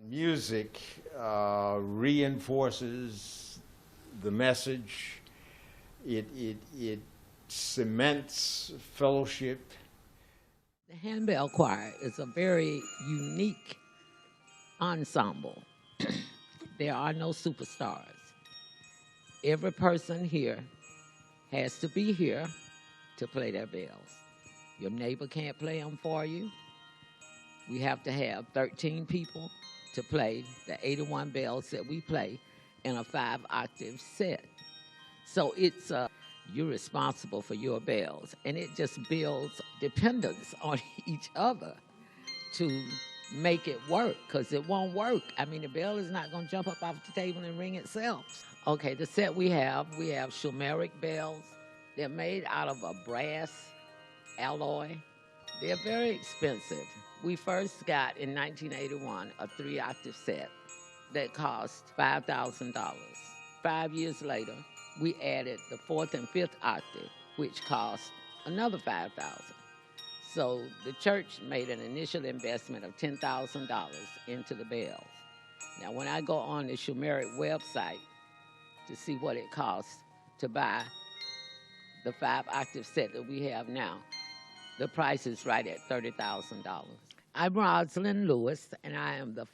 music reinforces the message. It cements fellowship. The Hand Bell Choir is a very unique ensemble. There are no superstars. Every person here has to be here to play their bells. Your neighbor can't play them for you. We have to have 13 people to play the 81 bells that we play in a 5-octave set. So it's you're responsible for your bells, and it just builds dependence on each other to make it work, because it won't work. I mean, the bell is not going to jump up off the table and ring itself. Okay, the set we have Shumeric bells. They're made out of a brass alloy. They're very expensive. We first got, in 1981, a 3-octave set that cost $5,000. 5 years later, we added the 4th and 5th octave, which cost another $5,000. So the church made an initial investment of $10,000 into the bells. Now, when I go on the Shumeric website to see what it costs to buy the 5-octave set that we have now, the price is right at $30,000. I'm Rosalind Lewis, and I am the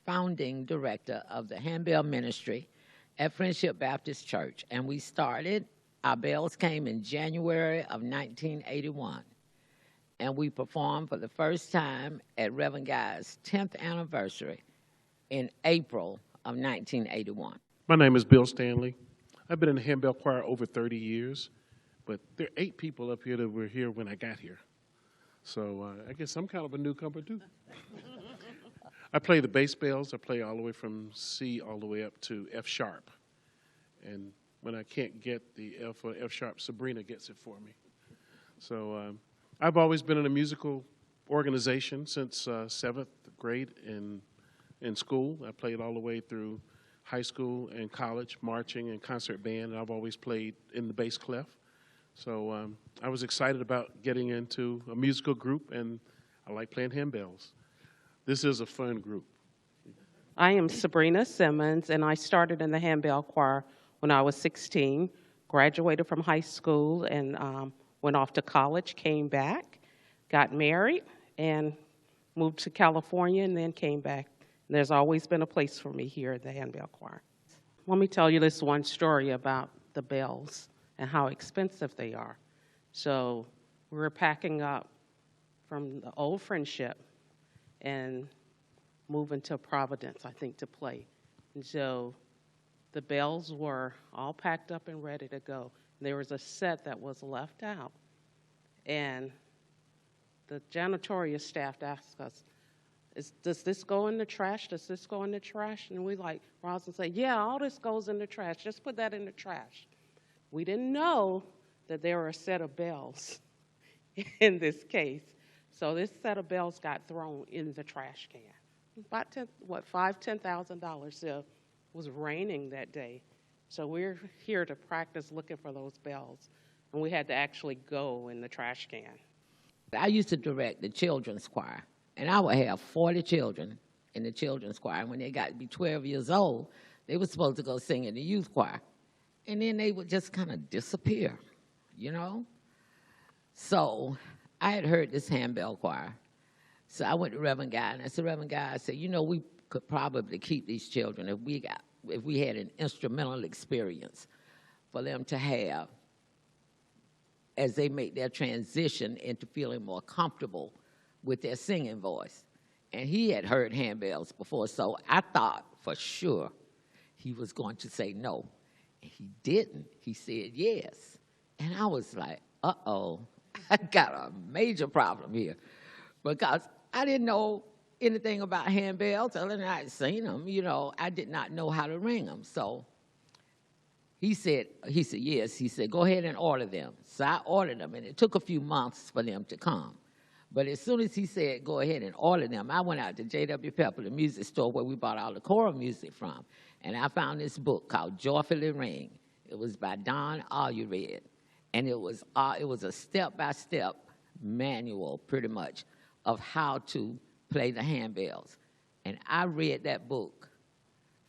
founding director of the Hand Bell Ministry at Friendship Baptist Church. And we started, our bells came in January of 1981. And we performed for the first time at Reverend Guy's 10th anniversary in April of 1981. My name is Bill Stanley. I've been in the Hand Bell Choir over 30 years, but there are 8 people up here that were here when I got here. So I guess I'm kind of a newcomer too. I play the bass bells. I play all the way from C all the way up to F sharp. And when I can't get the F or F sharp, Sabrina gets it for me. So I've always been in a musical organization since 7th grade in school. I played all the way through high school and college, marching and concert band, and I've always played in the bass clef. So I was excited about getting into a musical group, and I like playing handbells. This is a fun group. I am Sabrina Simmons, and I started in the Hand Bell Choir when I was 16, graduated from high school, and went off to college, came back, got married, and moved to California, and then came back. And there's always been a place for me here at the Hand Bell Choir. Let me tell you this one story about the bells and how expensive they are. So we were packing up from the old Friendship and moving to Providence, I think, to play. And so the bells were all packed up and ready to go. There was a set that was left out. And the janitorial staff asked us, does this go in the trash? Does this go in the trash? And we like, Rosalind said, yeah, all this goes in the trash. Just put that in the trash. We didn't know that there were a set of bells in this case. So this set of bells got thrown in the trash can. About $10,000. So it was raining that day. So we're here to practice looking for those bells. And we had to actually go in the trash can. I used to direct the children's choir, and I would have 40 children in the children's choir. And when they got to be 12 years old, they were supposed to go sing in the youth choir. And then they would just kind of disappear, you know? So I had heard this handbell choir. So I went to Reverend Guy, and I said, Reverend Guy, I said, you know, we could probably keep these children if we had an instrumental experience for them to have as they make their transition into feeling more comfortable with their singing voice. And he had heard handbells before, so I thought for sure he was going to say no. And he didn't. He said yes. And I was like, uh-oh, I got a major problem here, because I didn't know anything about handbells other than I had seen them. You know, I did not know how to ring them. So he said yes. He said, go ahead and order them. So I ordered them, and it took a few months for them to come. But as soon as he said, go ahead and order them, I went out to J.W. Pepper, the music store where we bought all the choral music from, and I found this book called Joyfully Ring. It was by Don Alured, and it was a step-by-step manual, pretty much, of how to play the handbells. And I read that book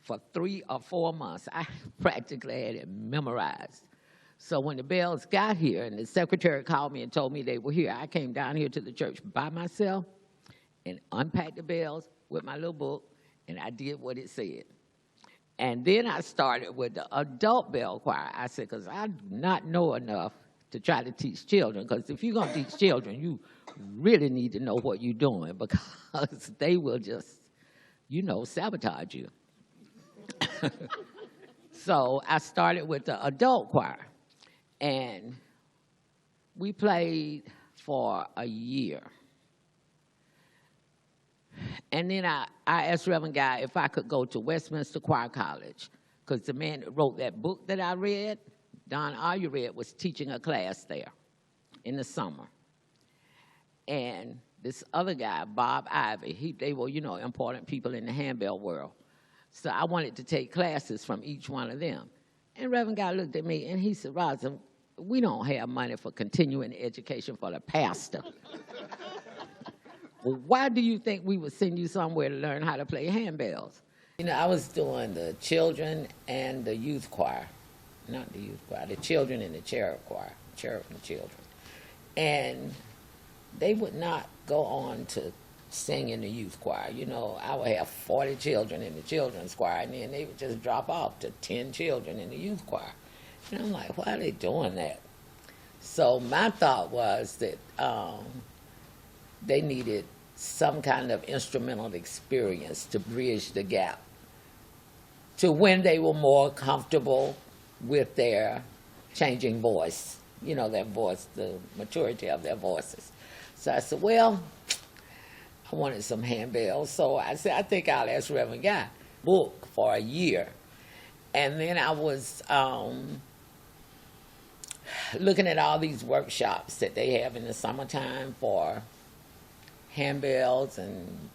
for 3 or 4 months. I practically had it memorized. So when the bells got here and the secretary called me and told me they were here, I came down here to the church by myself and unpacked the bells with my little book, and I did what it said. And then I started with the adult bell choir. I said, because I do not know enough to try to teach children, because if you're going to teach children, you really need to know what you're doing, because they will just, sabotage you. So I started with the adult choir, and we played for a year. And then I asked Reverend Guy if I could go to Westminster Choir College, because the man that wrote that book that I read, Don Ayured, was teaching a class there in the summer. And this other guy, Bob Ivy, they were, important people in the handbell world. So I wanted to take classes from each one of them. And Reverend Guy looked at me and he said, Rosa, we don't have money for continuing education for the pastor. Well, why do you think we would send you somewhere to learn how to play handbells? I was doing the children and the youth choir. Not the youth choir, the children and the cherub choir, cherub and children. And they would not go on to sing in the youth choir. I would have 40 children in the children's choir, and then they would just drop off to 10 children in the youth choir. And I'm like, why are they doing that? So my thought was that they needed some kind of instrumental experience to bridge the gap to when they were more comfortable with their changing voice, their voice, the maturity of their voices. So I said, well, I wanted some handbells. So I said, I think I'll ask Reverend Guy book for a year. And then I was looking at all these workshops that they have in the summertime for handbells and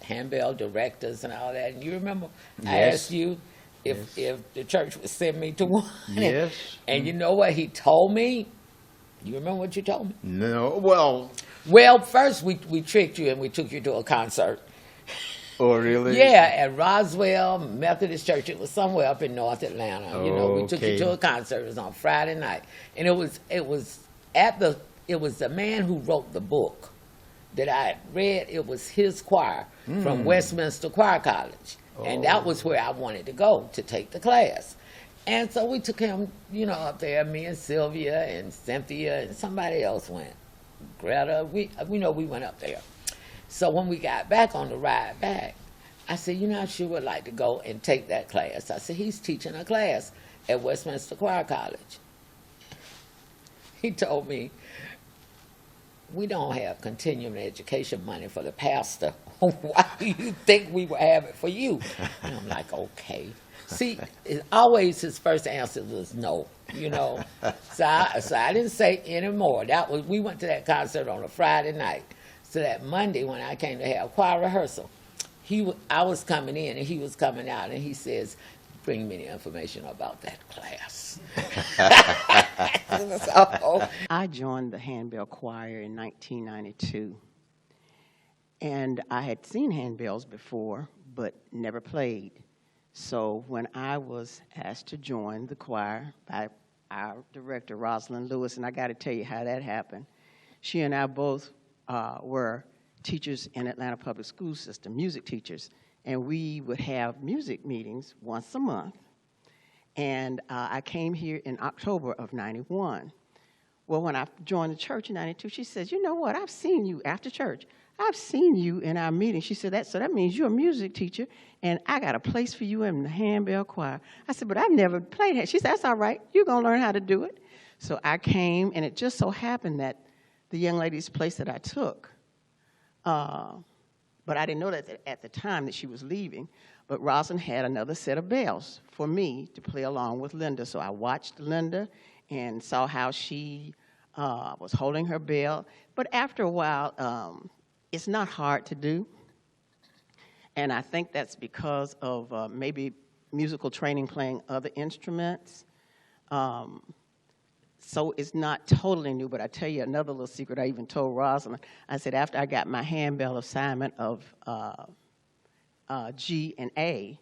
handbell directors and all that. And you remember I asked you if the church would send me to one. Yes. And you know what he told me? You remember what you told me? No. Well, first we tricked you and we took you to a concert. Oh, really? Yeah, at Roswell Methodist Church. It was somewhere up in North Atlanta. We took you to a concert. It was on Friday night, and it was the man who wrote the book that I read. It was his choir from Westminster Choir College, and that was where I wanted to go to take the class. And so we took him, up there. Me and Sylvia and Cynthia and somebody else went. Greta. We went up there. So when we got back on the ride back, I said, I sure would like to go and take that class. I said, he's teaching a class at Westminster Choir College. He told me, we don't have continuing education money for the pastor. Why do you think we would have it for you? And I'm like, okay. See, always his first answer was no, So I didn't say anymore. We went to that concert on a Friday night. So that Monday when I came to have choir rehearsal, I was coming in and he was coming out, and he says, bring me the information about that class. I joined the Handbell Choir in 1992, and I had seen handbells before, but never played. So when I was asked to join the choir by our director, Rosalind Lewis, and I got to tell you how that happened. She and I both were teachers in Atlanta Public School System, music teachers, and we would have music meetings once a month. And I came here in October of '91. Well, when I joined the church in '92, she says, you know what, I've seen you after church. I've seen you in our meeting. She said, so that means you're a music teacher, and I got a place for you in the handbell choir. I said, but I've never played it. She said, that's all right. You're going to learn how to do it. So I came, and it just so happened that the young lady's place that I took, but I didn't know that at the time that she was leaving, but Rosalind had another set of bells for me to play along with Linda. So I watched Linda and saw how she was holding her bell. But after a while, it's not hard to do. And I think that's because of maybe musical training, playing other instruments. So it's not totally new, but I tell you another little secret I even told Rosalind. I said after I got my handbell assignment of G and A,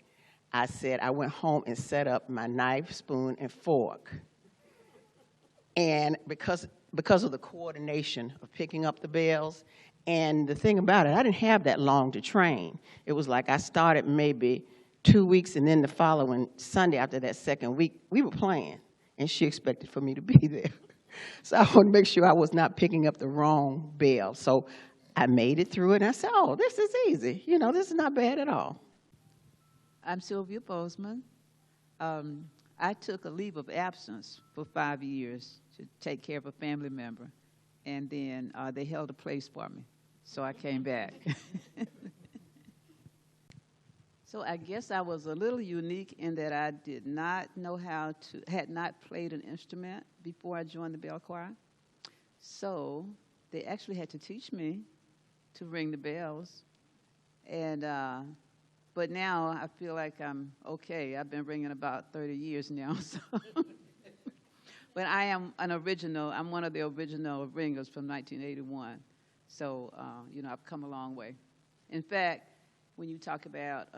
I said I went home and set up my knife, spoon, and fork. And because of the coordination of picking up the bells, and the thing about it, I didn't have that long to train. It was like I started maybe 2 weeks, and then the following Sunday after that second week, we were playing, and she expected for me to be there. So I wanted to make sure I was not picking up the wrong bell. So I made it through it, and I said, oh, this is easy. You know, this is not bad at all. I'm Sylvia Bozeman. I took a leave of absence for 5 years to take care of a family member, and then they held a place for me, so I came back. So I guess I was a little unique in that I did not know had not played an instrument before I joined the bell choir. So they actually had to teach me to ring the bells. And, but now I feel like I'm okay. I've been ringing about 30 years now. So. But I am I'm one of the original ringers from 1981. So, you know, I've come a long way. In fact, when you talk about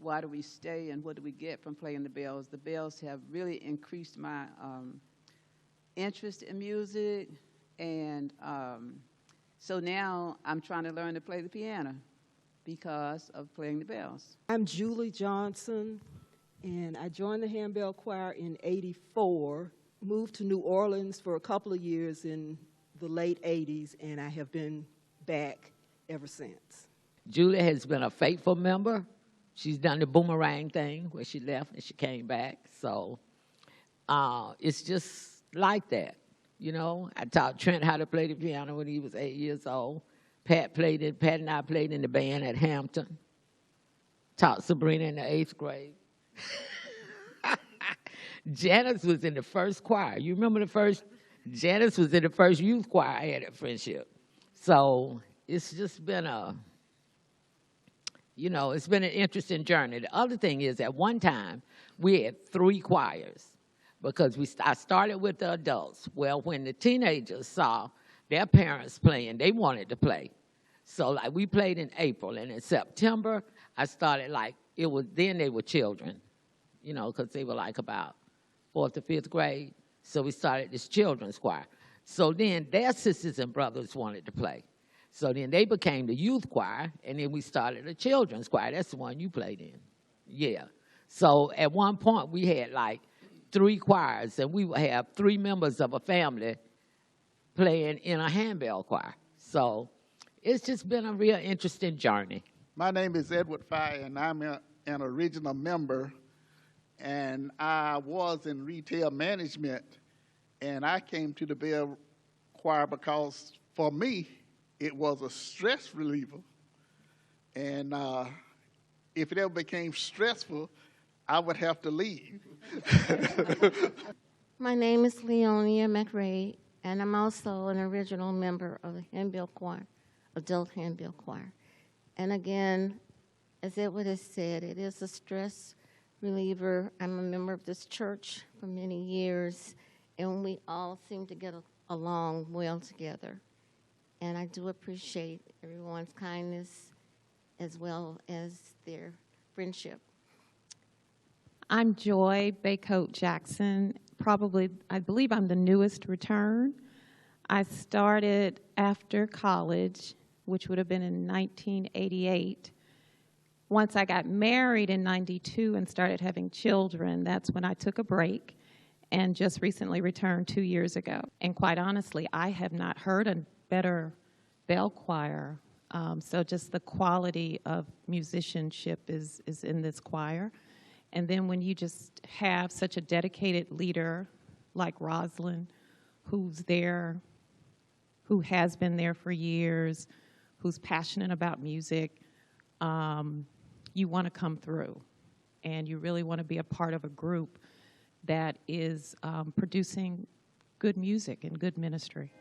why do we stay and what do we get from playing the bells have really increased my interest in music. And so now I'm trying to learn to play the piano because of playing the bells. I'm Julie Johnson, and I joined the Hand Bell Choir in '84, moved to New Orleans for a couple of years in the late '80s, and I have been back ever since. Julie has been a faithful member. She's done the boomerang thing where she left and she came back. So it's just like that, you know. I taught Trent how to play the piano when he was 8 years old. Pat and I played in the band at Hampton. Taught Sabrina in the 8th grade. Janice was in the first choir. You remember Janice was in the first youth choir I had at Friendship. So it's just been it's been an interesting journey. The other thing is, at one time, we had 3 choirs because I started with the adults. Well, when the teenagers saw their parents playing, they wanted to play. So, like, we played in April, and in September, I started, then they were children, you know, because they were, like, about 4th or 5th grade. So we started this children's choir. So then their sisters and brothers wanted to play. So then they became the youth choir, and then we started a children's choir. That's the one you played in. Yeah. So at one point, we had, 3 choirs, and we would have 3 members of a family playing in a handbell choir. So it's just been a real interesting journey. My name is Edward Fye, and I'm an original member, and I was in retail management, and I came to the bell choir because, for me, it was a stress reliever. And if it ever became stressful, I would have to leave. My name is Leonia McRae, and I'm also an original member of the Handbell Choir, Adult Handbell Choir. And again, as Edward has said, it is a stress reliever. I'm a member of this church for many years, and we all seem to get along well together. And I do appreciate everyone's kindness as well as their friendship. I'm Joy Baycoat Jackson. I believe I'm the newest return. I started after college, which would have been in 1988. Once I got married in '92 and started having children, that's when I took a break and just recently returned 2 years ago. And quite honestly, I have not heard a better bell choir. So just the quality of musicianship is in this choir. And then when you just have such a dedicated leader like Rosalind, who's there, who has been there for years, who's passionate about music, you want to come through. And you really want to be a part of a group that is producing good music and good ministry.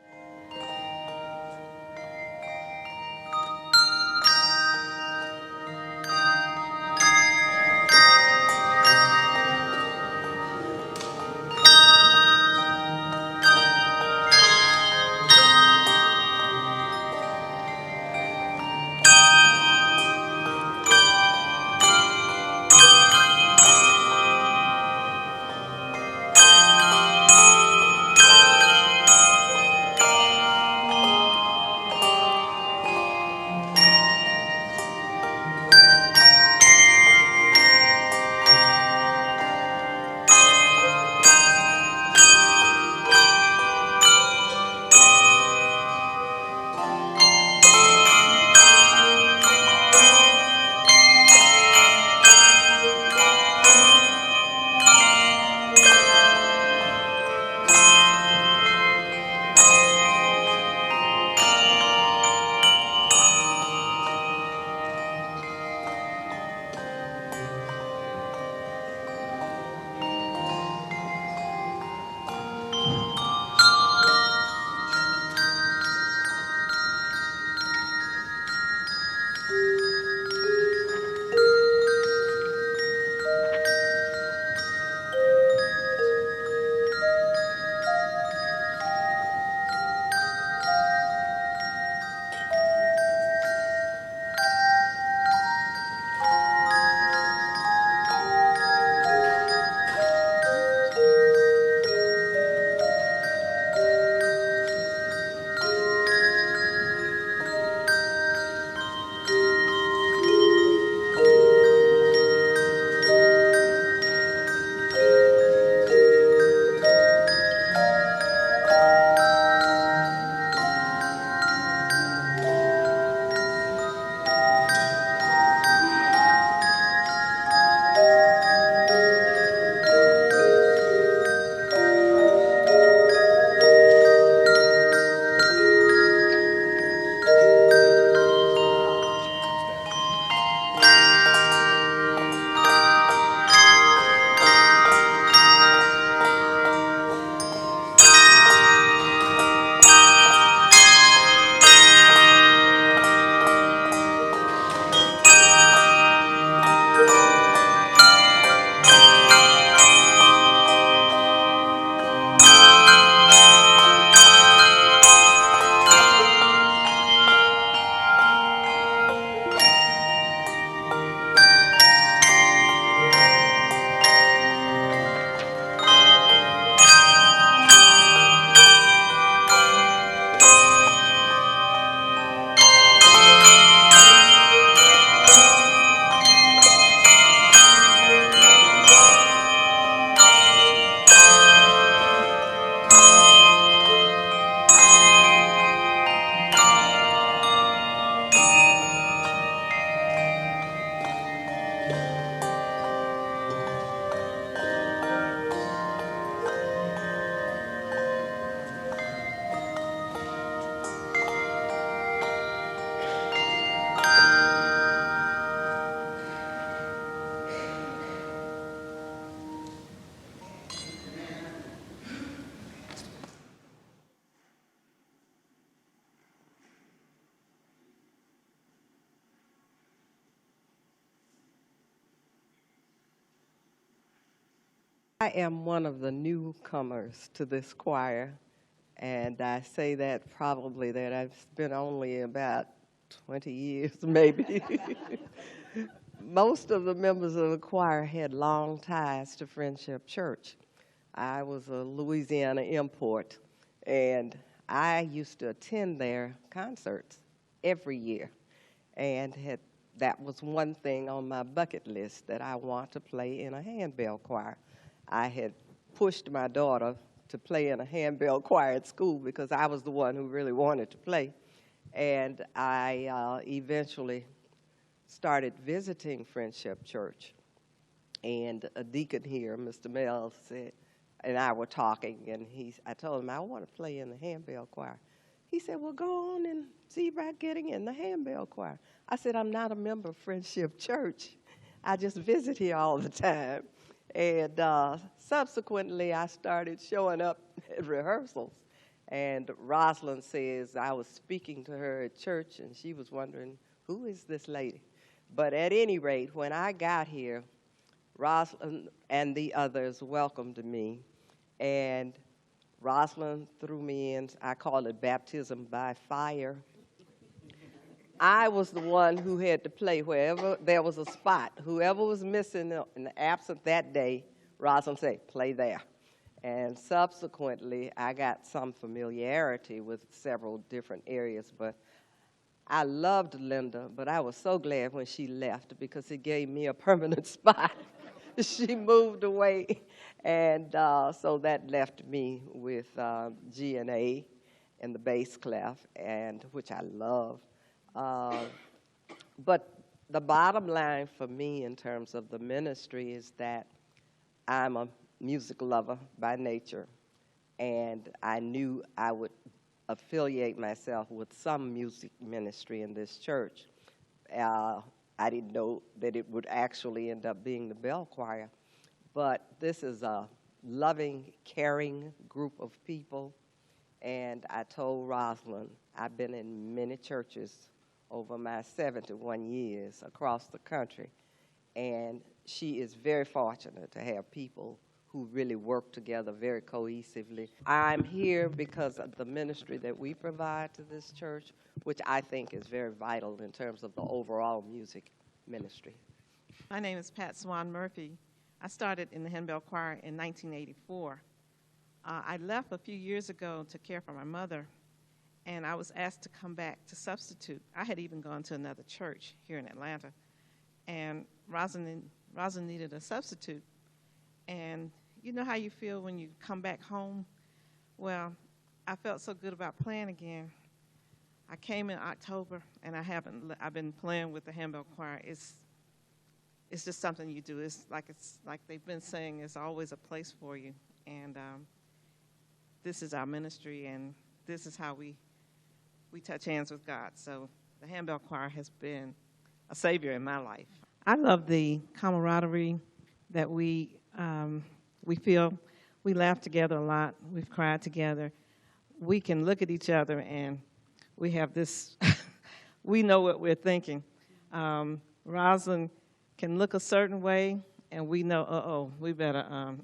I am one of the newcomers to this choir, and I say that probably that I've been only about 20 years, maybe. Most of the members of the choir had long ties to Friendship Church. I was a Louisiana import, and I used to attend their concerts every year, and that was one thing on my bucket list, that I want to play in a handbell choir. I had pushed my daughter to play in a handbell choir at school because I was the one who really wanted to play. And I eventually started visiting Friendship Church. And a deacon here, Mr. Mills, and I were talking, and I told him, I want to play in the handbell choir. He said, well, go on and see about getting in the handbell choir. I said, I'm not a member of Friendship Church. I just visit here all the time. And subsequently, I started showing up at rehearsals. And Rosalind says I was speaking to her at church, and she was wondering, who is this lady? But at any rate, when I got here, Rosalind and the others welcomed me. And Rosalind threw me in, I call it baptism by fire. I was the one who had to play wherever there was a spot. Whoever was missing and absent that day, Rosalind said, play there. And subsequently, I got some familiarity with several different areas, but I loved Linda, but I was so glad when she left because it gave me a permanent spot. She moved away, and so that left me with G and A and the bass clef, and which I love. But the bottom line for me in terms of the ministry is that I'm a music lover by nature, and I knew I would affiliate myself with some music ministry in this church. I didn't know that it would actually end up being the bell choir, but this is a loving, caring group of people, and I told Rosalind, I've been in many churches over my 71 years across the country, and she is very fortunate to have people who really work together very cohesively. I'm here because of the ministry that we provide to this church, which I think is very vital in terms of the overall music ministry. My name is Pat Swan Murphy. I started in the Handbell Choir in 1984. I left a few years ago to care for my mother, and I was asked to come back to substitute. I had even gone to another church here in Atlanta, and Rosalind needed a substitute. And you know how you feel when you come back home? Well, I felt so good about playing again. I came in October, and I've been playing with the Handbell Choir. It's just something you do. It's like they've been saying, it's always a place for you. And this is our ministry, and this is how we touch hands with God. So the Handbell Choir has been a savior in my life. I love the camaraderie that we feel. We laugh together a lot. We've cried together. We can look at each other and we have this, we know what we're thinking. Rosalind can look a certain way and we know, we better.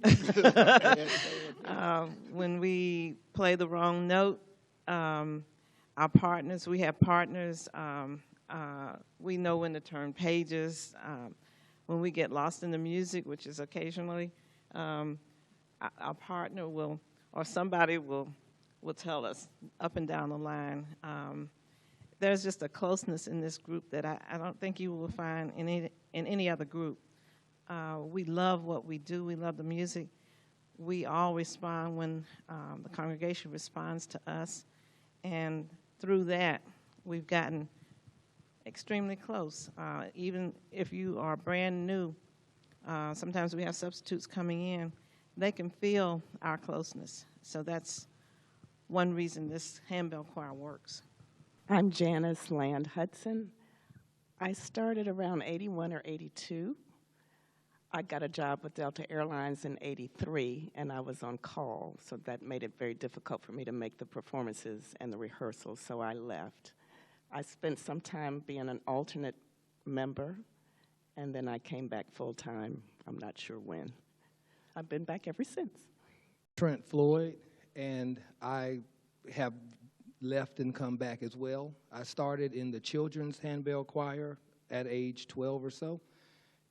When we play the wrong note, our partners, we have partners, we know when to turn pages. When we get lost in the music, which is occasionally, our partner will, or somebody will tell us up and down the line. There's just a closeness in this group that I don't think you will find in any other group. We love what we do. We love the music. We all respond when the congregation responds to us. And through that, we've gotten extremely close. Even if you are brand new, sometimes we have substitutes coming in, they can feel our closeness. So that's one reason this handbell choir works. I'm Janice Land Hudson. I started around 81 or 82. I got a job with Delta Airlines in 83, and I was on call, so that made it very difficult for me to make the performances and the rehearsals, so I left. I spent some time being an alternate member, and then I came back full-time. I'm not sure when. I've been back ever since. Trent Floyd, and I have left and come back as well. I started in the children's handbell choir at age 12 or so,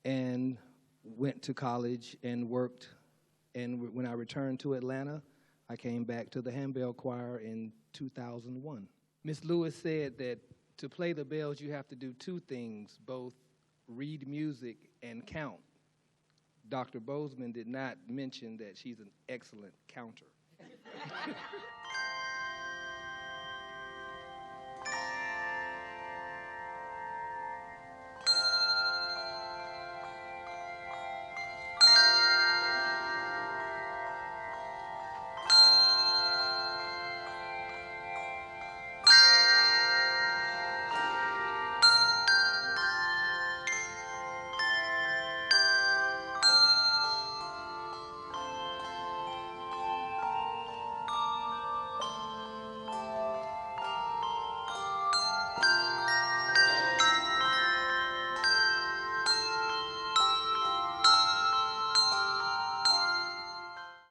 and went to college and worked. And when I returned to Atlanta, I came back to the handbell choir in 2001. Miss Lewis said that to play the bells, you have to do two things, both read music and count. Dr. Bozeman did not mention that she's an excellent counter.